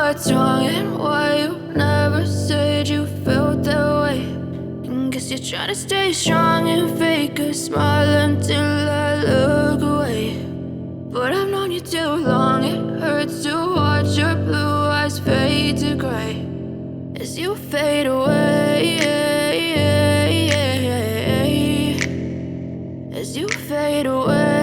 what's wrong and why you never said you felt that way. And guess you're trying to stay strong and fake a smile until I look away. But I've known you too long, it hurts to watch your blue eyes fade to gray as you fade away, as you fade away.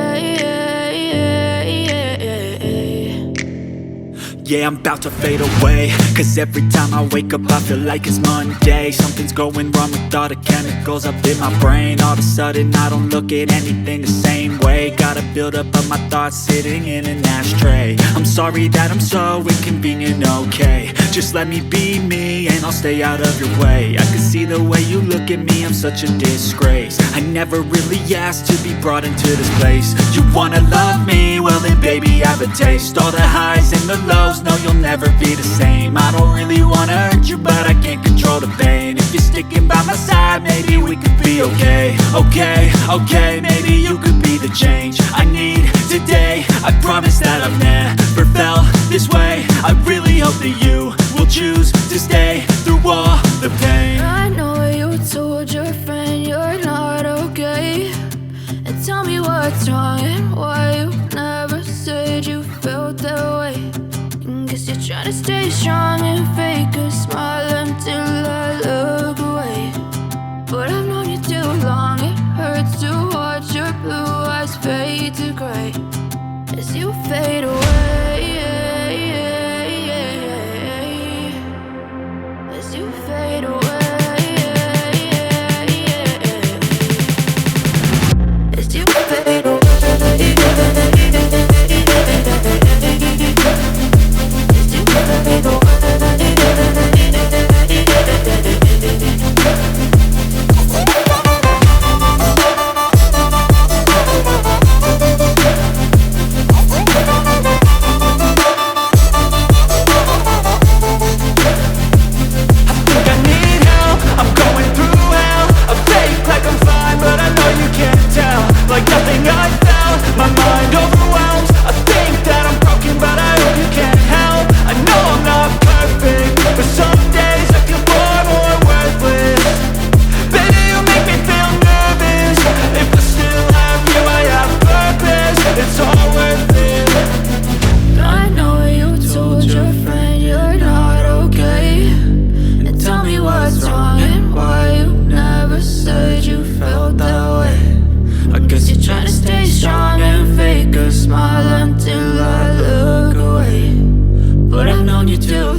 Yeah, I'm about to fade away, cause every time I wake up I feel like it's Monday. Something's going wrong with all the chemicals up in my brain. All of a sudden I don't look at anything the same way. Gotta build up of my thoughts sitting in an ashtray. I'm sorry that I'm so inconvenient, okay. Just let me be me and I'll stay out of your way. I can see the way you look at me, I'm such a disgrace. I never really asked to be brought into this place. You wanna love me? Well then baby I have a taste. All the highs and the lows, no you'll never be the same. I don't really wanna hurt you but I can't control the pain. If you're sticking by my side maybe we could be okay. Okay, maybe you could be the change I need today. I promise that I've never felt this way. I really hope that you will choose to stay through all the pain. I know you told your friend you're not okay, and tell me what's wrong and why you never said you felt that way. And guess you're trying to stay strong and fake a smile until I look away. But I've known you too long, it hurts to watch your blue eyes fade to gray as you fade away, as you fade away, as you fade away. As you fade away. wrong you do.